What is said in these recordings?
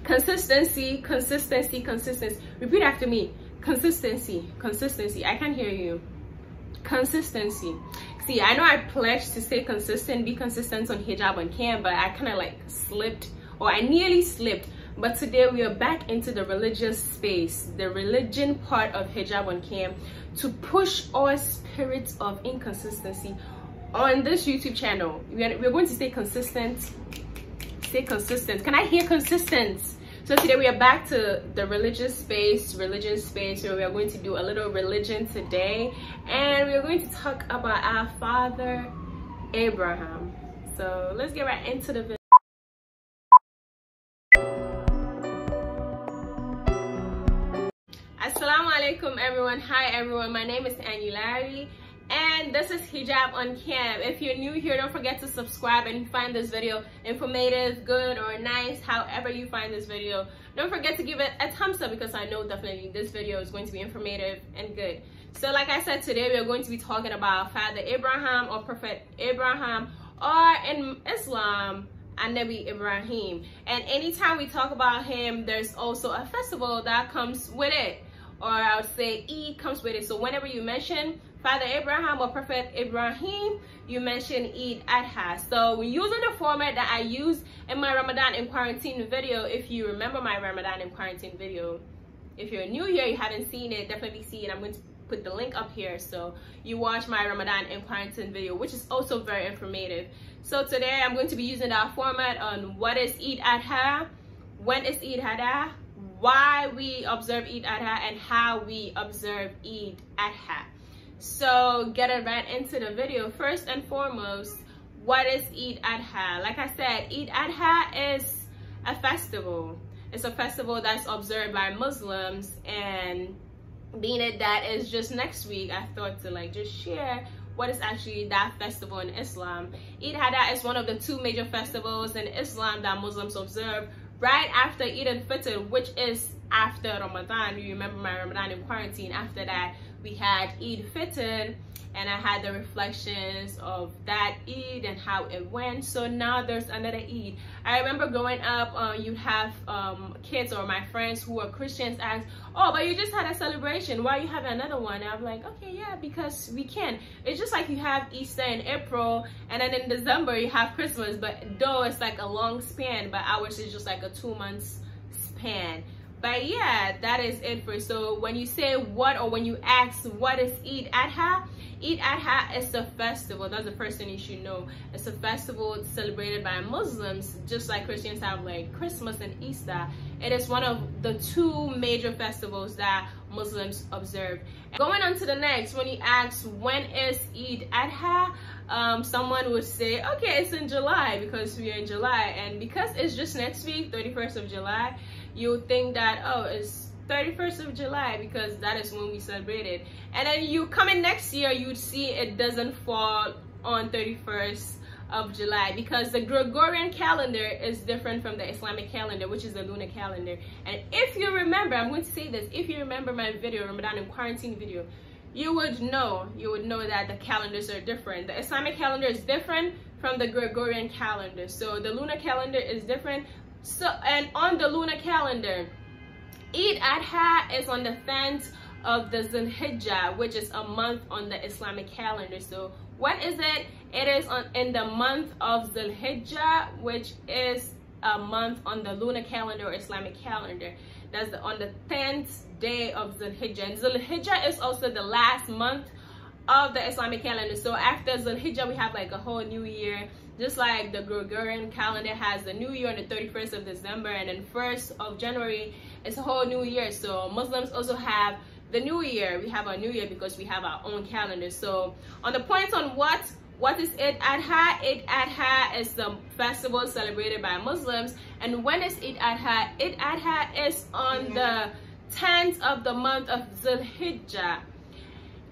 Consistency, consistency, consistency. Repeat after me. Consistency, consistency. I can't hear you. Consistency. See, I know I pledged to stay consistent, be consistent on Hijab On Cam, but I kind of like slipped, or I nearly slipped. But today we are back into the religious space, the religion part of Hijab On Cam, to push our spirits of inconsistency on this YouTube channel. We're going to stay consistent. Stay consistent. Can I hear consistent? So today we are back to the religion space, where we are going to do a little religion today, and we are going to talk about our father Abraham. So let's get right into the video. Assalamu alaikum everyone. Hi everyone, my name is Annie Larry and this is Hijab On Cam. If you're new here, don't forget to subscribe, and if you find this video informative, good, or nice, however you find this video, don't forget to give it a thumbs up, because I know definitely this video is going to be informative and good. So like I said, today we are going to be talking about Father Abraham, or Prophet Abraham, or in Islam, Nabi Ibrahim. And anytime we talk about him, there's also a festival that comes with it, or I would say Eid comes with it. So whenever you mention Father Abraham or Prophet Ibrahim, you mention Eid Adha. So we're using the format that I used in my Ramadan in Quarantine video. If you remember my Ramadan in Quarantine video, if you're new here, you haven't seen it, definitely see it. I'm going to put the link up here so you watch my Ramadan in Quarantine video, which is also very informative. So today I'm going to be using that format on what is Eid Adha, when is Eid Adha, why we observe Eid Adha, and how we observe Eid Adha. So getting right into the video, first and foremost, what is Eid Adha? Like I said, Eid Adha is a festival. It's a festival that's observed by Muslims, and being it that is just next week, I thought to like just share what is actually that festival in Islam. Eid Adha is one of the two major festivals in Islam that Muslims observe right after Eid al-Fitr, which is after Ramadan. You remember my Ramadan in Quarantine. After that, we had Eid Fitr, and I had the reflections of that Eid and how it went. So now there's another Eid. I remember growing up, you'd have kids or my friends who were Christians ask, oh, but you just had a celebration, why you have another one? And I'm like, okay, yeah, because we can. It's just like you have Easter in April, and then in December you have Christmas, but though it's like a long span, but ours is just like a 2 months span. But yeah, that is it for. So when you say what, or when you ask what is Eid Adha, Eid Adha is a festival. That's the first thing you should know. It's a festival celebrated by Muslims, just like Christians have like Christmas and Easter. It is one of the two major festivals that Muslims observe. Going on to the next, when you ask when is Eid Adha, someone would say, okay, it's in July, because we are in July, and because it's just next week, 31st of July, you would think that, oh, it's 31st of July because that is when we celebrate it. And then you come in next year, you would see it doesn't fall on 31st of July, because the Gregorian calendar is different from the Islamic calendar, which is the lunar calendar. And if you remember, I'm going to say this, if you remember my video, Ramadan in Quarantine video, you would know that the calendars are different. The Islamic calendar is different from the Gregorian calendar. So the lunar calendar is different. So, and on the lunar calendar, Eid Adha is on the 10th of the Zul Hijjah, which is a month on the Islamic calendar. So what is it? It is in the month of Zul Hijjah, which is a month on the lunar calendar or Islamic calendar. That's on the 10th day of Zul Hijjah. And Zul Hijjah is also the last month of the Islamic calendar. So after Zul Hijjah, we have like a whole new year. Just like the Gregorian calendar has the new year on the 31st of December, and then 1st of January, it's a whole new year. So Muslims also have the new year. We have our new year because we have our own calendar. So on the points on what is Eid Adha? Eid Adha is the festival celebrated by Muslims. And when is Eid Adha? Eid Adha is on the 10th of the month of Zul Hijjah.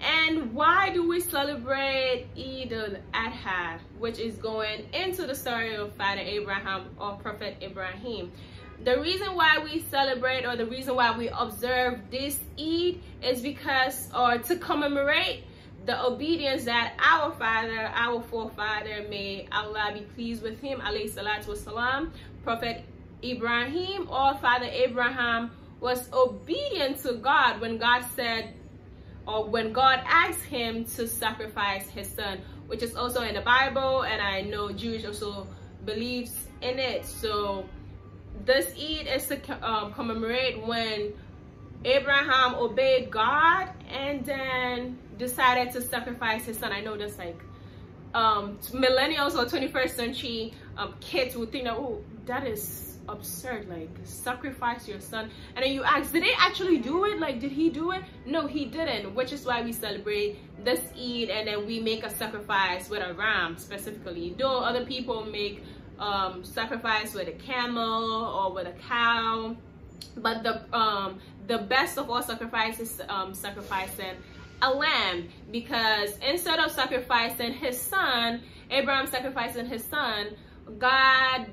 And why do we celebrate Eid Ul Adha, which is going into the story of Father Abraham or Prophet Ibrahim? The reason why we celebrate, or the reason why we observe this Eid, is because, or to commemorate the obedience that our father, our forefather, may Allah be pleased with him, alayhi salatu wasalam, Prophet Ibrahim, our father Abraham, was obedient to God when God said, or when God asked him to sacrifice his son, which is also in the Bible, and I know Jewish also believes in it. So this Eid is to commemorate when Abraham obeyed God and then decided to sacrifice his son. I know that's like millennials or 21st century kids would think that, oh, that is absurd, like sacrifice your son. And then you ask, did they actually do it? Like, did he do it? No, he didn't, which is why we celebrate this Eid, and then we make a sacrifice with a ram specifically, though other people make sacrifice with a camel or with a cow. But the best of all sacrifices is sacrificing a lamb, because instead of sacrificing his son, Abraham sacrificing his son, God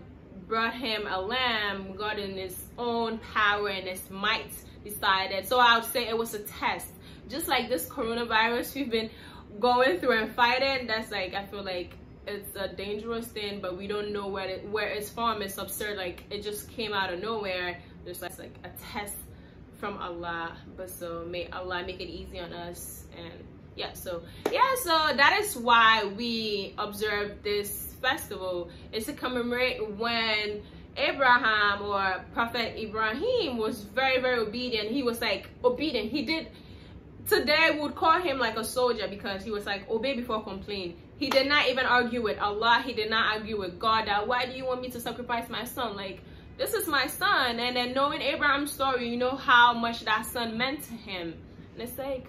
brought him a lamb. God in his own power and his might decided. So I would say it was a test, just like this coronavirus we've been going through and fighting. That's like, I feel like it's a dangerous thing, but we don't know where it's from. It's absurd, like it just came out of nowhere. There's like a test from Allah, but so may Allah make it easy on us. And yeah, so that is why we observe this festival. It's to commemorate when Abraham, or Prophet Ibrahim, was very, very obedient. He was like obedient. He did, today we would call him like a soldier, because he was like obey before complain. He did not even argue with Allah. He did not argue with God that, why do you want me to sacrifice my son? Like, this is my son. And then knowing Abraham's story, you know how much that son meant to him. And it's like,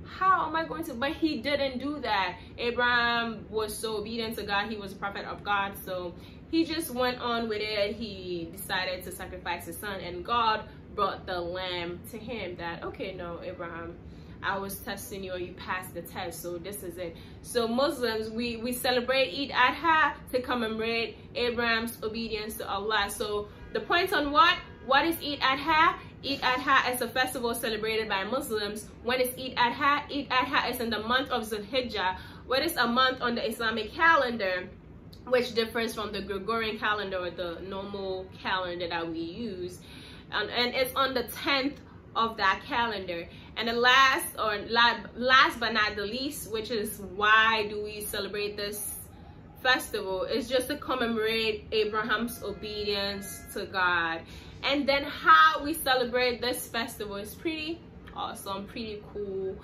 how am I going to? But he didn't do that. Abraham was so obedient to God. He was a prophet of God, so he just went on with it. He decided to sacrifice his son, and God brought the lamb to him. That, okay, no, Abraham, I was testing you, or you passed the test, so this is it. So Muslims, we celebrate Eid Adha to commemorate Abraham's obedience to Allah. So the point on what is Eid Adha? Eid Adha is a festival celebrated by Muslims. When is Eid Adha? Eid Adha is in the month of Zul Hijjah, what is a month on the Islamic calendar, which differs from the Gregorian calendar or the normal calendar that we use. And it's on the 10th of that calendar. And the last but not the least, which is why do we celebrate this festival, is just to commemorate Abraham's obedience to God. And then how we celebrate this festival is pretty awesome, pretty cool.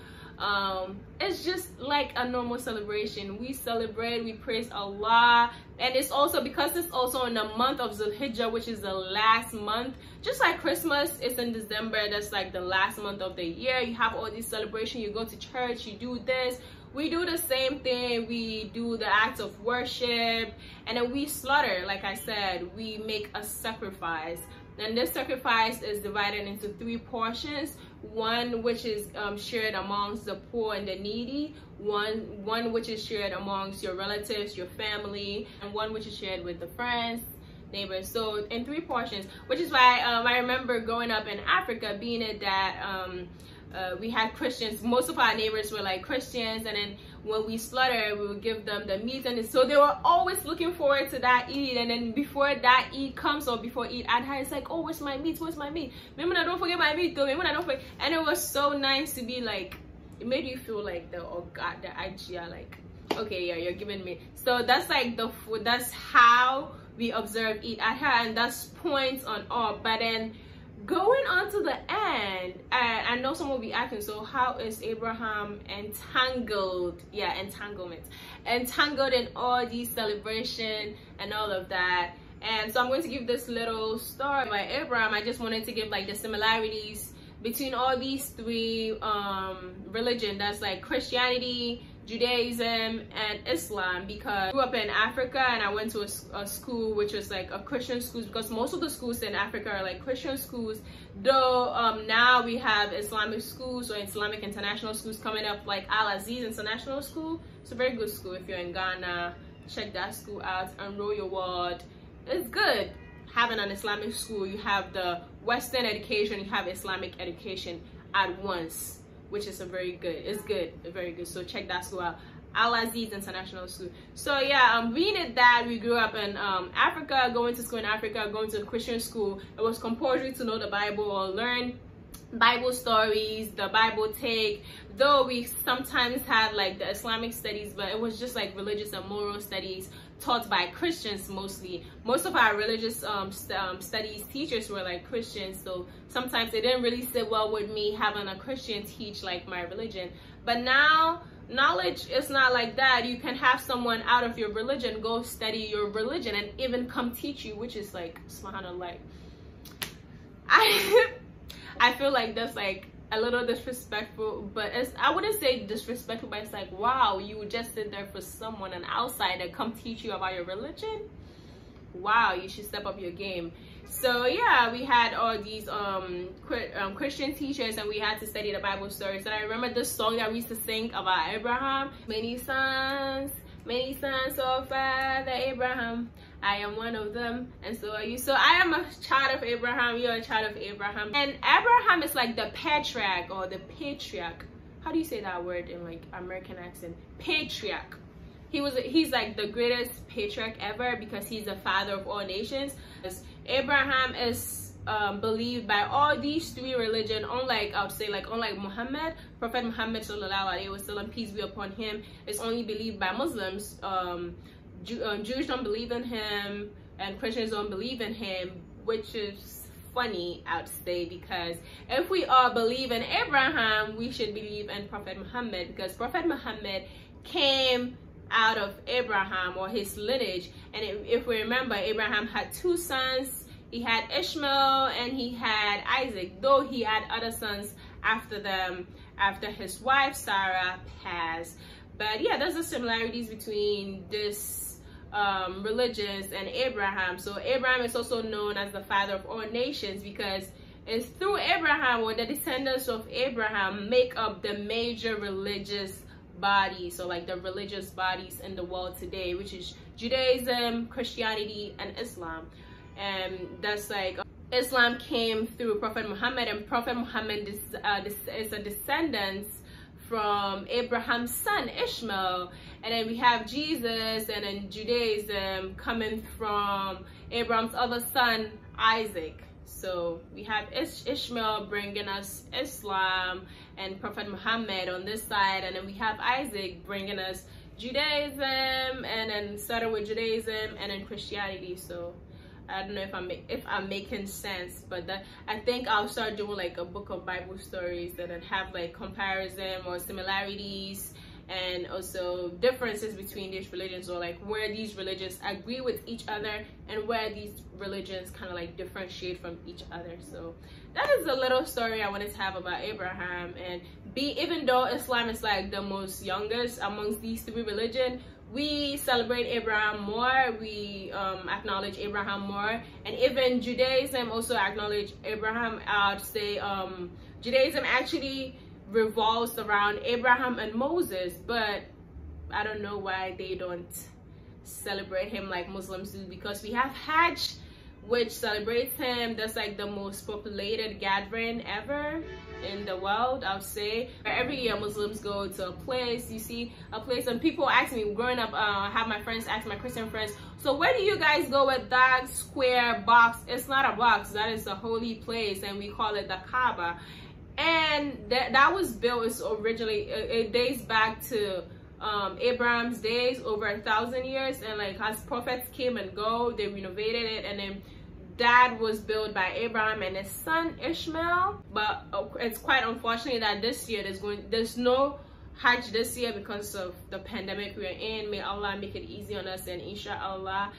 It's just like a normal celebration. We celebrate, we praise Allah, and it's also because it's also in the month of Zul Hijjah, which is the last month. Just like Christmas is in December, that's like the last month of the year. You have all these celebrations, you go to church, you do this. We do the same thing. We do the acts of worship, and then we slaughter. Like I said, we make a sacrifice. And this sacrifice is divided into 3 portions. One which is shared amongst the poor and the needy, one which is shared amongst your relatives, your family, and one which is shared with the friends, neighbors. So in 3 portions, which is why I remember growing up in Africa, being it that we had Christians. Most of our neighbors were like Christians, and then when we slaughter, we would give them the meat, and so they were always looking forward to that Eid. And then before that Eid comes, or before Eid Adha, it's like, oh, where's my meat? Where's my meat? Remember, I don't forget my meat though. Remember, I don't forget. And it was so nice to be like, it made you feel like the, oh God, the idea, like, okay, yeah, you're giving me. So that's like the food. That's how we observe Eid Adha, and that's points on all. But then going on to the end, I know someone will be asking, so how is Abraham entangled? Yeah, entangled in all these celebration and all of that. And so I'm going to give this little story by Abraham. I just wanted to give like the similarities between all these 3 religions. That's like Christianity, Judaism, and Islam, because I grew up in Africa and I went to a school which was like a Christian school, because most of the schools in Africa are like Christian schools, though now we have Islamic schools or Islamic international schools coming up, like Al-Aziz International School. It's a very good school. If you're in Ghana, check that school out, enroll your ward. It's good having an Islamic school. You have the Western education, you have Islamic education at once, which is a very good, it's good, very good. So check that school out. Al-Aziz International School. So yeah, we did that. We grew up in Africa, going to school in Africa, going to a Christian school. It was compulsory to know the Bible or learn Bible stories, the Bible take, though we sometimes had like the Islamic studies, but it was just like religious and moral studies taught by Christians mostly. Most of our religious studies teachers were like Christians, so sometimes it didn't really sit well with me having a Christian teach like my religion. But now knowledge is not like that. You can have someone out of your religion go study your religion and even come teach you, which is like subhanallah. I feel like that's like a little disrespectful, but I wouldn't say disrespectful, but it's like, wow, you would just sit there for someone, an outsider, come teach you about your religion. Wow, you should step up your game. So yeah, we had all these Christian teachers, and we had to study the Bible stories. And I remember this song that we used to sing about Abraham. Many sons of Father Abraham, I am one of them, and so are you. So I am a child of Abraham, you're a child of Abraham. And Abraham is like the patriarch or the patriarch. How do you say that word in like American accent? Patriarch. He's like the greatest patriarch ever because he's the father of all nations. Abraham is believed by all these three religions, unlike I would say like unlike Muhammad, Prophet Muhammad sallallahu alaihi wasallam, peace be upon him, is only believed by Muslims. Jews don't believe in him and Christians don't believe in him, which is funny, I would say, because if we all believe in Abraham, we should believe in Prophet Muhammad, because Prophet Muhammad came out of Abraham or his lineage. And if we remember, Abraham had two sons. He had Ishmael and he had Isaac, though he had other sons after them, after his wife Sarah passed. But yeah, there's the similarities between this religions and Abraham. So Abraham is also known as the father of all nations because it's through Abraham, or the descendants of Abraham make up the major religious bodies, so like the religious bodies in the world today, which is Judaism, Christianity, and Islam. And that's like Islam came through Prophet Muhammad, and Prophet Muhammad is a descendant from Abraham's son Ishmael. And then we have Jesus, and then Judaism coming from Abraham's other son Isaac. So we have Ishmael bringing us Islam and Prophet Muhammad on this side, and then we have Isaac bringing us Judaism, and then started with Judaism and then Christianity. So I don't know if I'm making sense, but I think I'll start doing like a book of Bible stories and then have like comparison or similarities and also differences between these religions, or like where these religions agree with each other and where these religions kind of like differentiate from each other. So that is a little story I wanted to have about Abraham. And even though Islam is like the most youngest amongst these three religions, we celebrate Abraham more, we acknowledge Abraham more. And even Judaism also acknowledge Abraham. I'd say Judaism actually revolves around Abraham and Moses, but I don't know why they don't celebrate him like Muslims do, because we have HAJJ, which celebrates him. That's like the most populated gathering ever in the world, I would say. Every year Muslims go to a place, you see a place, and people ask me growing up, I have my friends ask my Christian friends, so where do you guys go with that square box? It's not a box, that is a holy place, and we call it the Kaaba. And that was built, originally it dates back to Abraham's days, over 1,000 years, and like as prophets came and go, they renovated it, and then that was built by Abraham and his son Ishmael. But it's quite unfortunate that this year there's no Hajj this year because of the pandemic we are in. May Allah make it easy on us, and Insha Allah,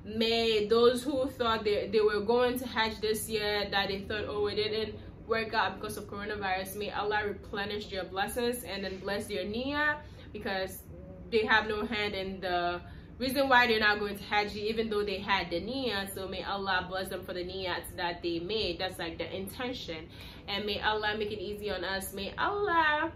may those who thought they were going to Hajj this year, that they thought, oh, it didn't work out because of coronavirus, may Allah replenish their blessings and then bless their Niyat, because they have no hand in the reason why they're not going to Hajj, even though they had the Niyat. So may Allah bless them for the Niyats that they made. That's like the intention. And may Allah make it easy on us. May Allah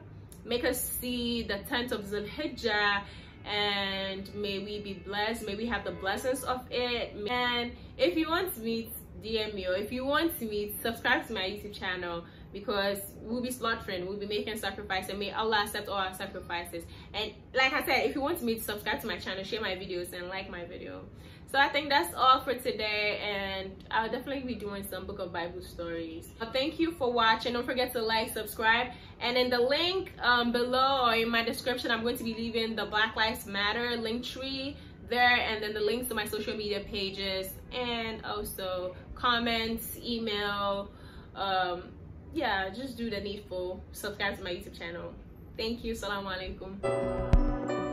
make us see the 10th of Zul Hijjah, and may we be blessed. May we have the blessings of it. And if you want to meet DM me. Or if you want to meet, subscribe to my YouTube channel, because we'll be slaughtering, we'll be making sacrifices, and may Allah accept all our sacrifices. And like I said, if you want me to subscribe to my channel, share my videos, and like my video. So I think that's all for today, and I'll definitely be doing some book of Bible stories. Thank you for watching. Don't forget to like, subscribe, and in the link below or in my description, I'm going to be leaving the Black Lives Matter link tree there, and then the links to my social media pages, and also comments, email, yeah, just do the needful. Subscribe to my YouTube channel. Thank you. Salam alaikum.